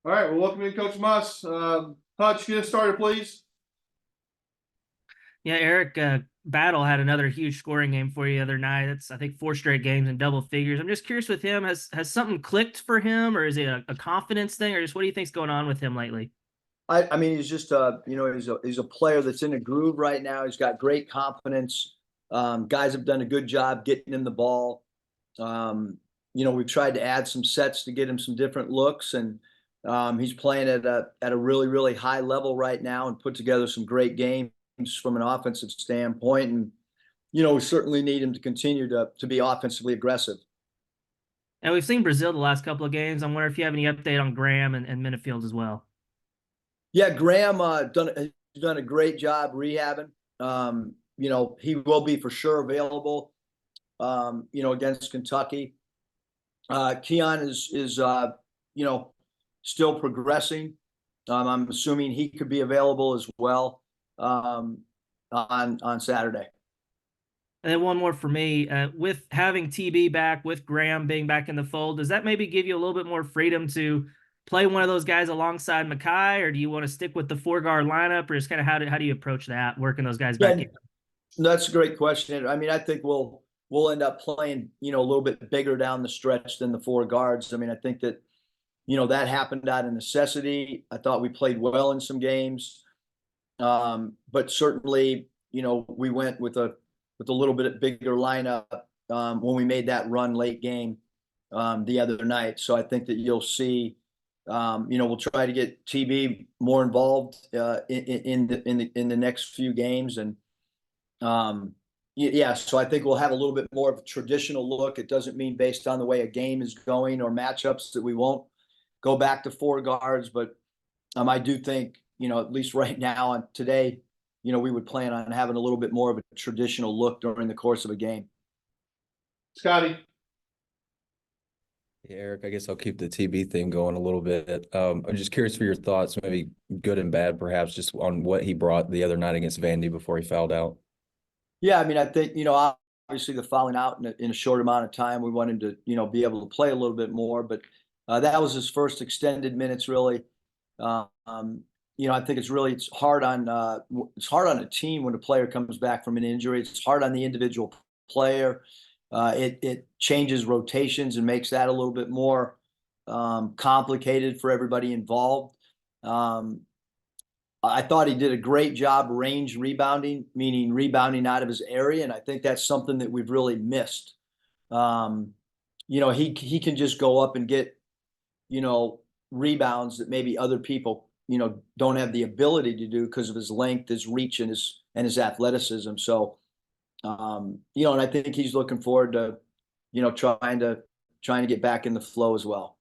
All right, well, welcome in, Coach Muss. Hutch, get us started, please. Yeah, Eric, Battle had another huge scoring game for you the other night. That's, I think, four straight games in double figures. I'm just curious with him, has something clicked for him, or is it a confidence thing, or just what do you think's going on with him lately? I mean, he's just he's a player that's in a groove right now. He's got great confidence. Guys have done a good job getting him the ball. We've tried to add some sets to get him some different looks, and he's playing at a really really high level right now, and put together some great games from an offensive standpoint. And we certainly need him to continue to be offensively aggressive. And we've seen Brazil the last couple of games. I'm wondering if you have any update on Graham and Minifield as well. Yeah, Graham done a great job rehabbing. He will be for sure available. Against Kentucky. Keon is still progressing. I'm assuming he could be available as well on Saturday. And then one more for me, with having TB back, with Graham being back in the fold, does that maybe give you a little bit more freedom to play one of those guys alongside Mackay, or do you want to stick with the 4-guard lineup, or just kind of how do you approach that, working those guys back in? That's a great question. I mean, I think we'll end up playing a little bit bigger down the stretch than the 4 guards. I mean, I think that that happened out of necessity. I thought we played well in some games, but certainly we went with a little bit bigger lineup when we made that run late game the other night. So I think that you'll see. We'll try to get TB more involved in the next few games, and so I think we'll have a little bit more of a traditional look. It doesn't mean based on the way a game is going or matchups that we won't go back to 4 guards, but I do think at least right now and today, we would plan on having a little bit more of a traditional look during the course of a game. Scotty. Yeah, Eric, I guess I'll keep the TB theme going a little bit. I'm just curious for your thoughts, maybe good and bad, perhaps, just on what he brought the other night against Vandy before he fouled out. Yeah, I mean, I think obviously the fouling out in a short amount of time, we want him to be able to play a little bit more, but that was his first extended minutes, really. I think it's hard on a team when a player comes back from an injury. It's hard on the individual player. It changes rotations and makes that a little bit more complicated for everybody involved. I thought he did a great job range rebounding, meaning rebounding out of his area, and I think that's something that we've really missed. He can just go up and get rebounds that maybe other people don't have the ability to do because of his length, his reach, and his athleticism. So and I think he's looking forward to trying to get back in the flow as well.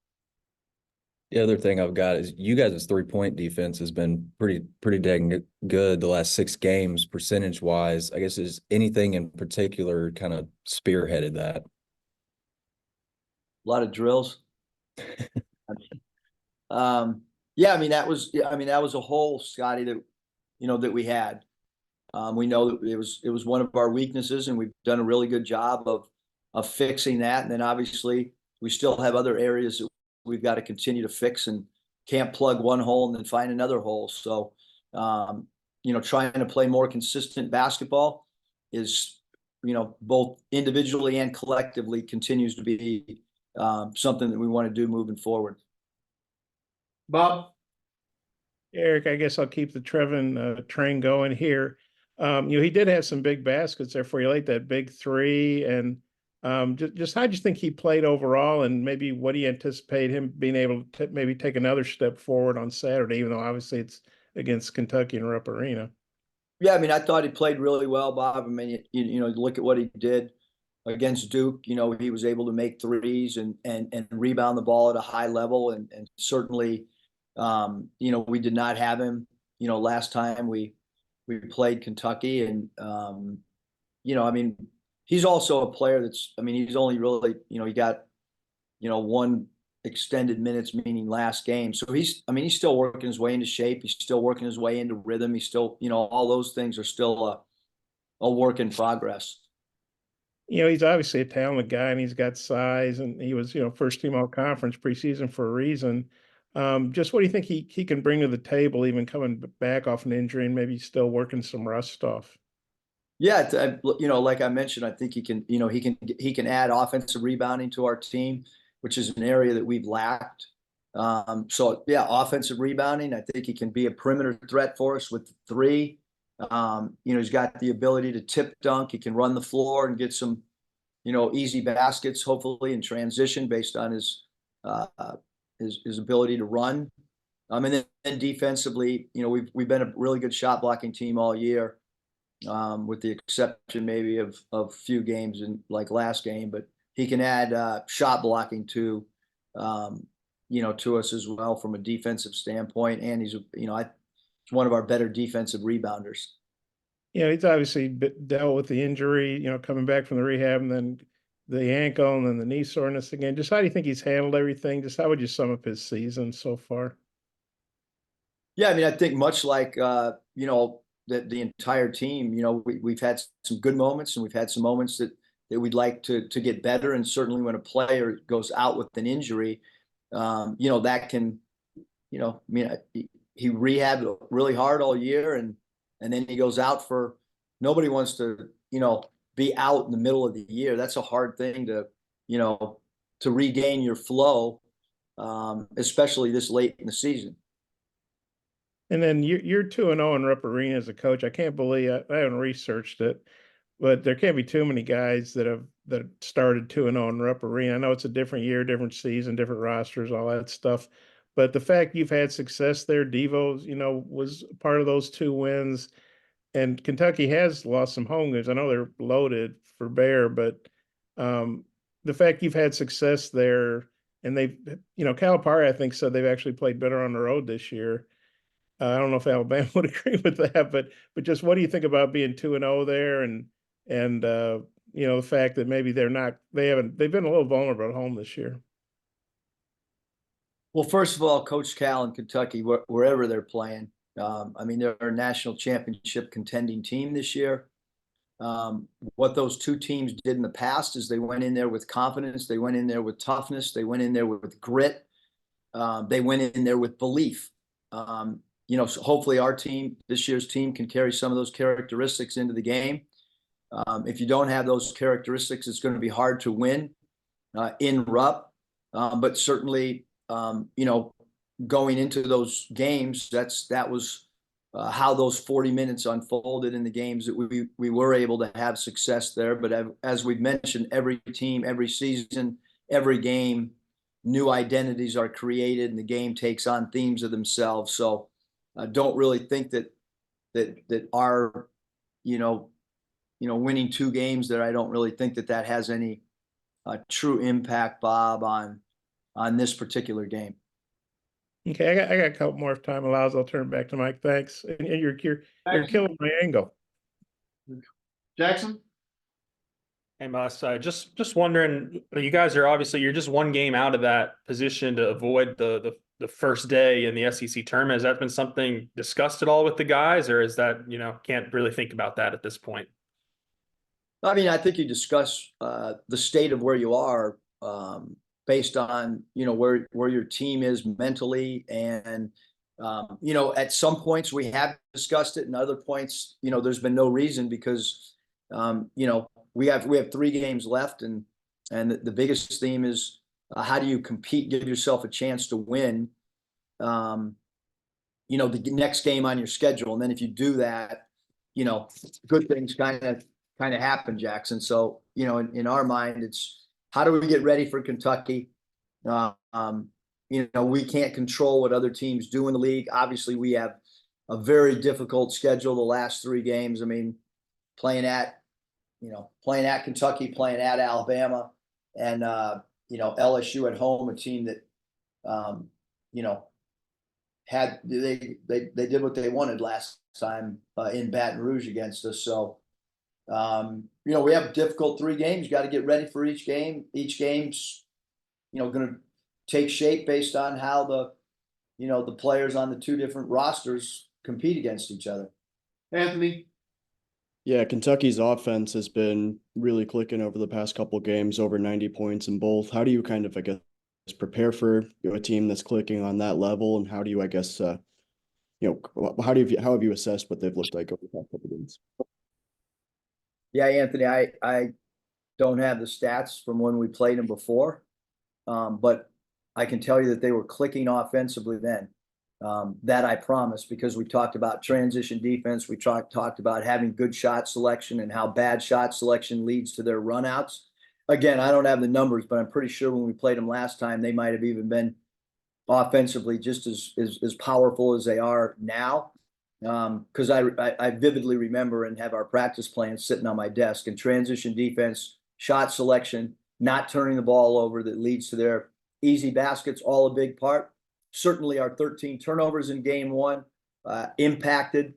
The other thing I've got is you guys' 3-point defense has been pretty dang good the last 6 games percentage wise. I guess is anything in particular kind of spearheaded that? A lot of drills. Yeah, I mean that was a hole, Scotty, that that we had. We know that it was one of our weaknesses, and we've done a really good job of fixing that. And then obviously we still have other areas that we've got to continue to fix, and can't plug one hole and then find another hole. So trying to play more consistent basketball is both individually and collectively continues to be something that we want to do moving forward. Bob. Eric, I guess I'll keep the Trevin train going here. He did have some big baskets there for you late, that big 3. And just how do you think he played overall, and maybe what do you anticipate him being able to maybe take another step forward on Saturday, even though obviously it's against Kentucky in Rupp Arena? Yeah, I mean, I thought he played really well, Bob. I mean, look at what he did against Duke. He was able to make threes and rebound the ball at a high level, and certainly we did not have him last time we played Kentucky. And I mean, he's also a player he's only really he got one extended minutes, meaning last game. So he's still working his way into shape. He's still working his way into rhythm. He's still all those things are still a work in progress. He's obviously a talented guy, and he's got size, and he was, first team all conference preseason for a reason. Just what do you think he can bring to the table, even coming back off an injury and maybe still working some rust off? Yeah, like I mentioned, I think he can, he can add offensive rebounding to our team, which is an area that we've lacked. So yeah, offensive rebounding. I think he can be a perimeter threat for us with three. He's got the ability to tip dunk. He can run the floor and get some, easy baskets, hopefully in transition based on his ability to run. And then defensively, we've been a really good shot blocking team all year, with the exception maybe of a few games in like last game. But he can add shot blocking to us as well from a defensive standpoint. And he's one of our better defensive rebounders. He's obviously dealt with the injury, coming back from the rehab and then the ankle and then the knee soreness again. Just how do you think he's handled everything? Just how would you sum up his season so far? Yeah, I mean, I think much like the entire team, we've had some good moments and we've had some moments that we'd like to get better. And certainly when a player goes out with an injury, that can, he rehabbed really hard all year and then he goes out for, nobody wants to, be out in the middle of the year. That's a hard thing to regain your flow, especially this late in the season. And then you're 2-0 in Rupp Arena as a coach. I can't believe I haven't researched it, but there can't be too many guys that started 2-0 in Rupp Arena. I know it's a different year, different season, different rosters, all that stuff. But the fact you've had success there, Devo's, was part of those 2 wins. And Kentucky has lost some home games. I know they're loaded for Bear, but the fact you've had success there, and they've, Calipari, I think, said they've actually played better on the road this year. I don't know if Alabama would agree with that, but just what do you think about being 2-0 there, and the fact that maybe they've been a little vulnerable at home this year. Well, first of all, Coach Cal in Kentucky, wherever they're playing, I mean, they're a national championship contending team this year. What those 2 teams did in the past is they went in there with confidence, they went in there with toughness, they went in there with grit, they went in there with belief. So hopefully our team, this year's team, can carry some of those characteristics into the game. If you don't have those characteristics, it's going to be hard to win in Rupp. But certainly, going into those games, that was how those 40 minutes unfolded in the games that we were able to have success there. But as we've mentioned, every team, every season, every game, new identities are created and the game takes on themes of themselves. So I don't really think that our, winning 2 games there, I don't really think that has any true impact, Bob, on this particular game. Okay, I got a couple more if time allows. I'll turn it back to Mike. Thanks. And you're killing my angle. Jackson? Hey, Mus, just wondering, you guys are obviously, you're just 1 game out of that position to avoid the first day in the SEC tournament. Has that been something discussed at all with the guys, or is that, can't really think about that at this point? I mean, I think you discuss the state of where you are based on, where your team is mentally. And, at some points we have discussed it, and other points, there's been no reason because, we have 3 games left, and the biggest theme is how do you compete, give yourself a chance to win, the next game on your schedule. And then if you do that, good things kind of happen, Jackson. So, in our mind, it's how do we get ready for Kentucky? We can't control what other teams do in the league. Obviously, we have a very difficult schedule the last 3 games. I mean, playing at Kentucky, playing at Alabama, and LSU at home, a team that they did what they wanted last time in Baton Rouge against us. So we have difficult 3 games. You got to get ready for each game. Each game's going to take shape based on how the players on the 2 different rosters compete against each other. Anthony? Yeah, Kentucky's offense has been really clicking over the past couple of games, over 90 points in both. How do you kind of, prepare for a team that's clicking on that level? And how do you, I guess, how have you assessed what they've looked like over the past couple of games? Yeah, Anthony, I don't have the stats from when we played them before, but I can tell you that they were clicking offensively then. That I promise, because we talked about transition defense. We talked about having good shot selection and how bad shot selection leads to their runouts. Again, I don't have the numbers, but I'm pretty sure when we played them last time, they might have even been offensively just as powerful as they are now. Because I vividly remember and have our practice plans sitting on my desk, and transition defense, shot selection, not turning the ball over that leads to their easy baskets, all a big part. Certainly our 13 turnovers in game one impacted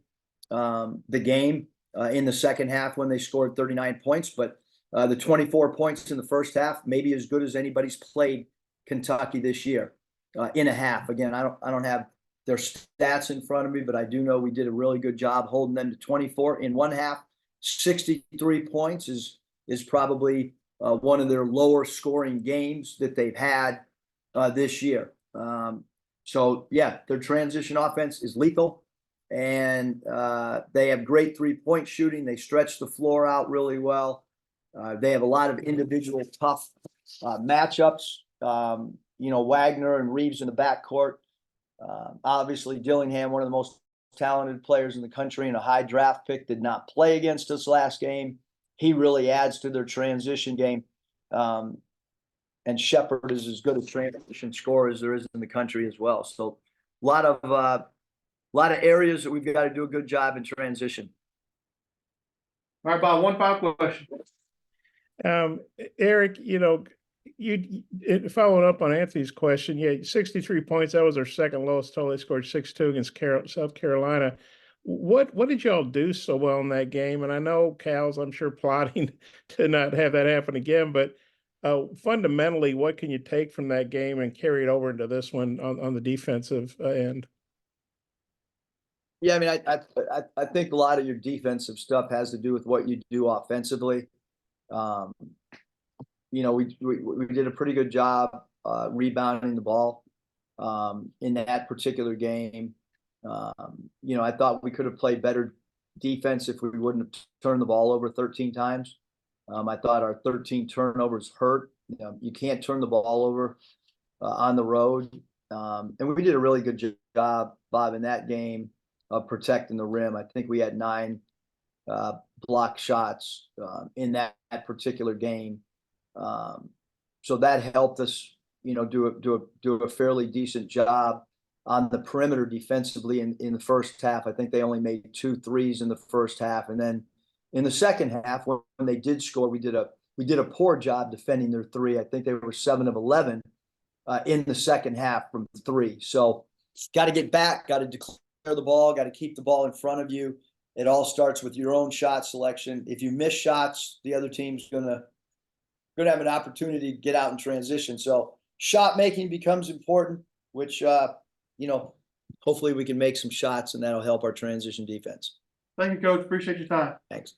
the game in the second half when they scored 39 points, but the 24 points in the first half, maybe as good as anybody's played Kentucky this year in a half. Again, I don't have their stats in front of me, but I do know we did a really good job holding them to 24 in one half. 63 points is probably one of their lower scoring games that they've had this year. So yeah, their transition offense is lethal, and they have great 3-point shooting. They stretch the floor out really well. They have a lot of individual tough matchups. Wagner and Reeves in the backcourt. Obviously, Dillingham, one of the most talented players in the country and a high draft pick, did not play against us last game. He really adds to their transition game. And Shepard is as good a transition scorer as there is in the country as well. So a lot of areas that we've got to do a good job in transition. All right, Bob, one final question. Eric, you following up on Anthony's question, yeah, 63 points. That was our second lowest total. They scored 6-2 against South Carolina. What did y'all do so well in that game? And I know Cal's, I'm sure, plotting to not have that happen again, but fundamentally, what can you take from that game and carry it over into this one on the defensive end? Yeah, I mean, I think a lot of your defensive stuff has to do with what you do offensively. We did a pretty good job rebounding the ball in that particular game. I thought we could have played better defense if we wouldn't have turned the ball over 13 times. I thought our 13 turnovers hurt. You can't turn the ball over on the road. And we did a really good job, Bob, in that game of protecting the rim. I think we had 9 block shots in that particular game. So that helped us, do a fairly decent job on the perimeter defensively in the first half. I think they only made 2 threes in the first half, and then in the second half, when they did score, we did a poor job defending their 3. I think they were 7 of 11 in the second half from 3. So got to get back, got to declare the ball, got to keep the ball in front of you. It all starts with your own shot selection. If you miss shots, the other team's gonna have an opportunity to get out in transition. So shot making becomes important, which hopefully we can make some shots, and that'll help our transition defense. Thank you, Coach. Appreciate your time. Thanks.